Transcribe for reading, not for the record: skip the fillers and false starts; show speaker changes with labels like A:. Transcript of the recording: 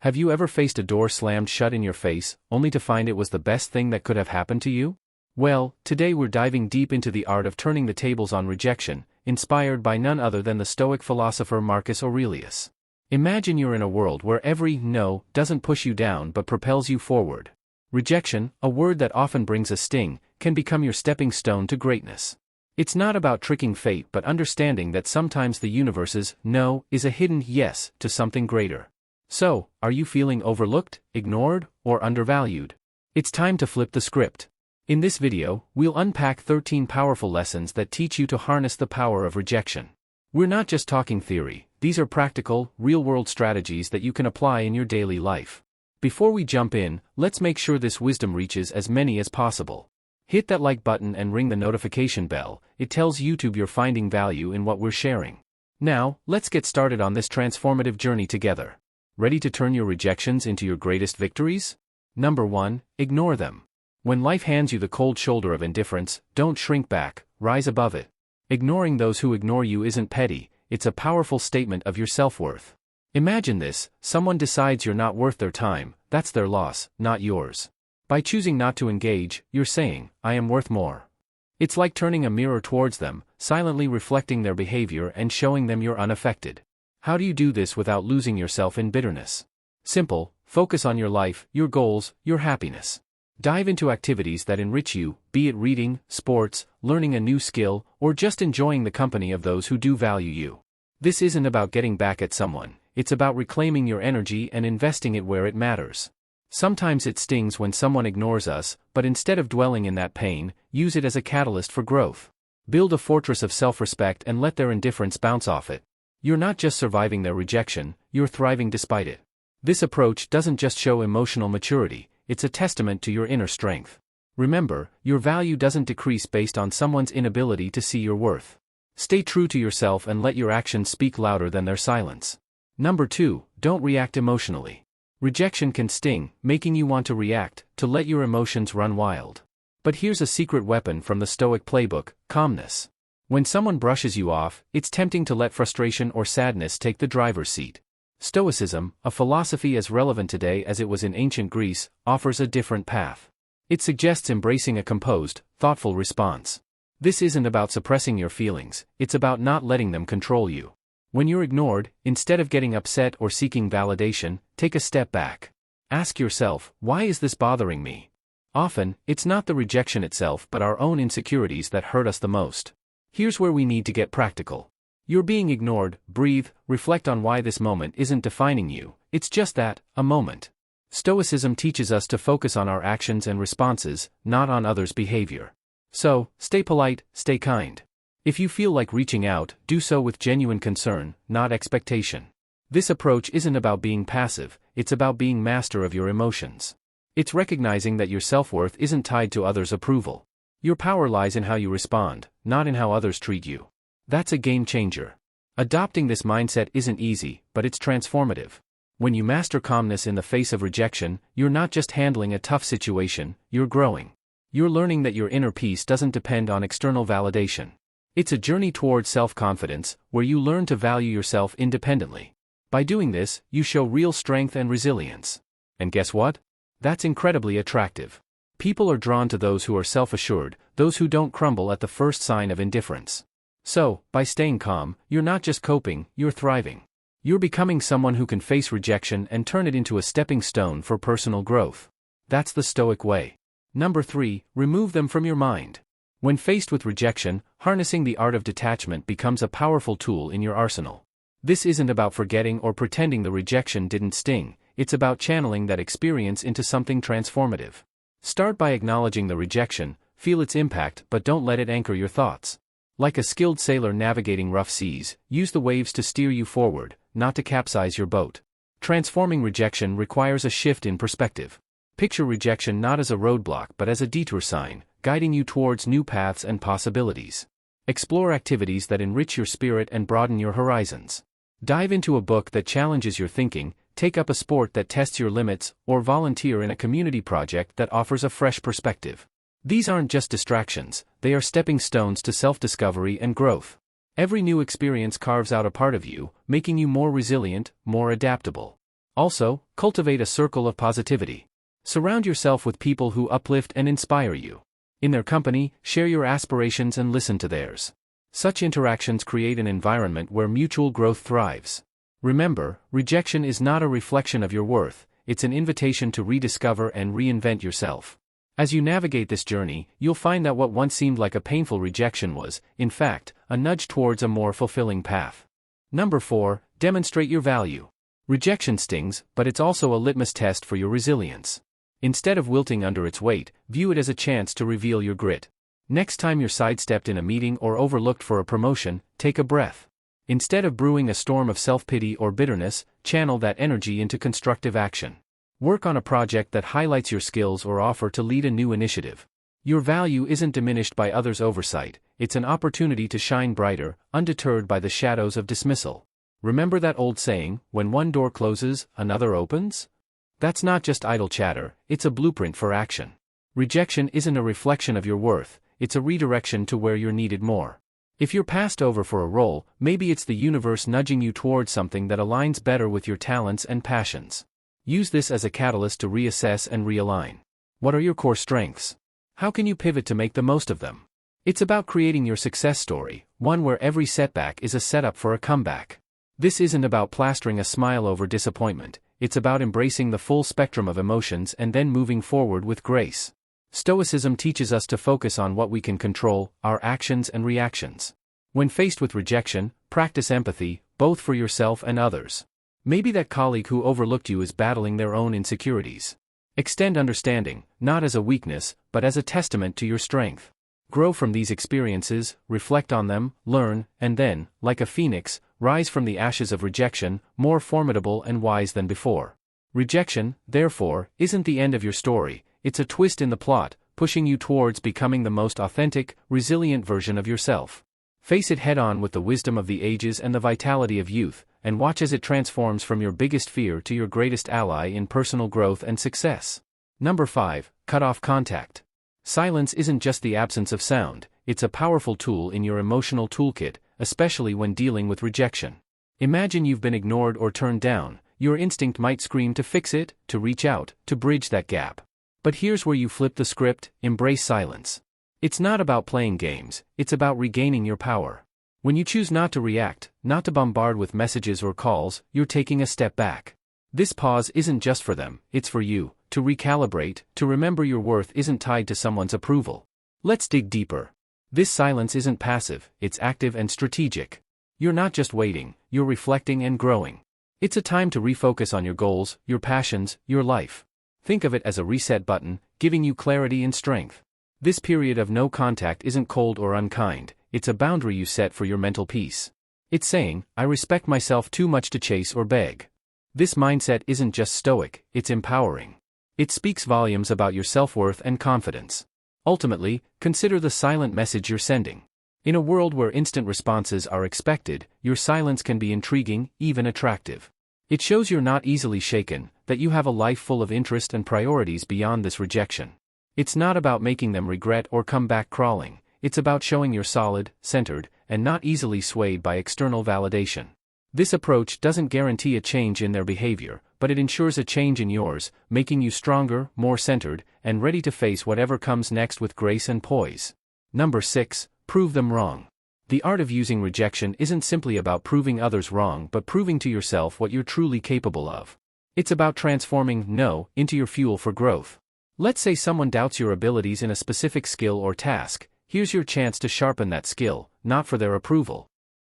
A: Have you ever faced a door slammed shut in your face, only to find it was the best thing that could have happened to you? Well, today we're diving deep into the art of turning the tables on rejection, inspired by none other than the Stoic philosopher Marcus Aurelius. Imagine you're in a world where every no doesn't push you down but propels you forward. Rejection, a word that often brings a sting, can become your stepping stone to greatness. It's not about tricking fate but understanding that sometimes the universe's no is a hidden yes to something greater. So, are you feeling overlooked, ignored, or undervalued? It's time to flip the script. In this video, we'll unpack 13 powerful lessons that teach you to harness the power of rejection. We're not just talking theory, these are practical, real-world strategies that you can apply in your daily life. Before we jump in, let's make sure this wisdom reaches as many as possible. Hit that like button and ring the notification bell, it tells YouTube you're finding value in what we're sharing. Now, let's get started on this transformative journey together. Ready to turn your rejections into your greatest victories? Number 1, ignore them. When life hands you the cold shoulder of indifference, don't shrink back, rise above it. Ignoring those who ignore you isn't petty, it's a powerful statement of your self-worth. Imagine this: someone decides you're not worth their time, that's their loss, not yours. By choosing not to engage, you're saying, I am worth more. It's like turning a mirror towards them, silently reflecting their behavior and showing them you're unaffected. How do you do this without losing yourself in bitterness? Simple: focus on your life, your goals, your happiness. Dive into activities that enrich you, be it reading, sports, learning a new skill, or just enjoying the company of those who do value you. This isn't about getting back at someone, it's about reclaiming your energy and investing it where it matters. Sometimes it stings when someone ignores us, but instead of dwelling in that pain, use it as a catalyst for growth. Build a fortress of self-respect and let their indifference bounce off it. You're not just surviving their rejection, you're thriving despite it. This approach doesn't just show emotional maturity, it's a testament to your inner strength. Remember, your value doesn't decrease based on someone's inability to see your worth. Stay true to yourself and let your actions speak louder than their silence. Number 2, don't react emotionally. Rejection can sting, making you want to react, to let your emotions run wild. But here's a secret weapon from the Stoic playbook: calmness. When someone brushes you off, it's tempting to let frustration or sadness take the driver's seat. Stoicism, a philosophy as relevant today as it was in ancient Greece, offers a different path. It suggests embracing a composed, thoughtful response. This isn't about suppressing your feelings, it's about not letting them control you. When you're ignored, instead of getting upset or seeking validation, take a step back. Ask yourself, why is this bothering me? Often, it's not the rejection itself but our own insecurities that hurt us the most. Here's where we need to get practical. You're being ignored, breathe, reflect on why this moment isn't defining you, it's just that, a moment. Stoicism teaches us to focus on our actions and responses, not on others' behavior. So, stay polite, stay kind. If you feel like reaching out, do so with genuine concern, not expectation. This approach isn't about being passive, it's about being master of your emotions. It's recognizing that your self-worth isn't tied to others' approval. Your power lies in how you respond, not in how others treat you. That's a game changer. Adopting this mindset isn't easy, but it's transformative. When you master calmness in the face of rejection, you're not just handling a tough situation, you're growing. You're learning that your inner peace doesn't depend on external validation. It's a journey towards self-confidence, where you learn to value yourself independently. By doing this, you show real strength and resilience. And guess what? That's incredibly attractive. People are drawn to those who are self-assured, those who don't crumble at the first sign of indifference. So, by staying calm, you're not just coping, you're thriving. You're becoming someone who can face rejection and turn it into a stepping stone for personal growth. That's the Stoic way. Number 3, remove them from your mind. When faced with rejection, harnessing the art of detachment becomes a powerful tool in your arsenal. This isn't about forgetting or pretending the rejection didn't sting, it's about channeling that experience into something transformative. Start by acknowledging the rejection, feel its impact, but don't let it anchor your thoughts. Like a skilled sailor navigating rough seas, use the waves to steer you forward, not to capsize your boat. Transforming rejection requires a shift in perspective. Picture rejection not as a roadblock but as a detour sign, guiding you towards new paths and possibilities. Explore activities that enrich your spirit and broaden your horizons. Dive into a book that challenges your thinking, take up a sport that tests your limits, or volunteer in a community project that offers a fresh perspective. These aren't just distractions, they are stepping stones to self-discovery and growth. Every new experience carves out a part of you, making you more resilient, more adaptable. Also, cultivate a circle of positivity. Surround yourself with people who uplift and inspire you. In their company, share your aspirations and listen to theirs. Such interactions create an environment where mutual growth thrives. Remember, rejection is not a reflection of your worth, it's an invitation to rediscover and reinvent yourself. As you navigate this journey, you'll find that what once seemed like a painful rejection was, in fact, a nudge towards a more fulfilling path. Number 4, demonstrate your value. Rejection stings, but it's also a litmus test for your resilience. Instead of wilting under its weight, view it as a chance to reveal your grit. Next time you're sidestepped in a meeting or overlooked for a promotion, take a breath. Instead of brewing a storm of self-pity or bitterness, channel that energy into constructive action. Work on a project that highlights your skills or offer to lead a new initiative. Your value isn't diminished by others' oversight, it's an opportunity to shine brighter, undeterred by the shadows of dismissal. Remember that old saying, when one door closes, another opens? That's not just idle chatter, it's a blueprint for action. Rejection isn't a reflection of your worth, it's a redirection to where you're needed more. If you're passed over for a role, maybe it's the universe nudging you towards something that aligns better with your talents and passions. Use this as a catalyst to reassess and realign. What are your core strengths? How can you pivot to make the most of them? It's about creating your success story, one where every setback is a setup for a comeback. This isn't about plastering a smile over disappointment, it's about embracing the full spectrum of emotions and then moving forward with grace. Stoicism teaches us to focus on what we can control, our actions and reactions. When faced with rejection, practice empathy, both for yourself and others. Maybe that colleague who overlooked you is battling their own insecurities. Extend understanding, not as a weakness, but as a testament to your strength. Grow from these experiences, reflect on them, learn, and then, like a phoenix, rise from the ashes of rejection, more formidable and wise than before. Rejection, therefore, isn't the end of your story, it's a twist in the plot, pushing you towards becoming the most authentic, resilient version of yourself. Face it head-on with the wisdom of the ages and the vitality of youth, and watch as it transforms from your biggest fear to your greatest ally in personal growth and success. Number 5, cut off contact. Silence isn't just the absence of sound, it's a powerful tool in your emotional toolkit, especially when dealing with rejection. Imagine you've been ignored or turned down, your instinct might scream to fix it, to reach out, to bridge that gap. But here's where you flip the script, embrace silence. It's not about playing games, it's about regaining your power. When you choose not to react, not to bombard with messages or calls, you're taking a step back. This pause isn't just for them, it's for you, to recalibrate, to remember your worth isn't tied to someone's approval. Let's dig deeper. This silence isn't passive, it's active and strategic. You're not just waiting, you're reflecting and growing. It's a time to refocus on your goals, your passions, your life. Think of it as a reset button, giving you clarity and strength. This period of no contact isn't cold or unkind, it's a boundary you set for your mental peace. It's saying, I respect myself too much to chase or beg. This mindset isn't just stoic, it's empowering. It speaks volumes about your self-worth and confidence. Ultimately, consider the silent message you're sending. In a world where instant responses are expected, your silence can be intriguing, even attractive. It shows you're not easily shaken, that you have a life full of interest and priorities beyond this rejection. It's not about making them regret or come back crawling, it's about showing you're solid, centered, and not easily swayed by external validation. This approach doesn't guarantee a change in their behavior, but it ensures a change in yours, making you stronger, more centered, and ready to face whatever comes next with grace and poise. Number 6, prove them wrong. The art of using rejection isn't simply about proving others wrong but proving to yourself what you're truly capable of. It's about transforming no into your fuel for growth. Let's say someone doubts your abilities in a specific skill or task, here's your chance to sharpen that skill, not for their approval,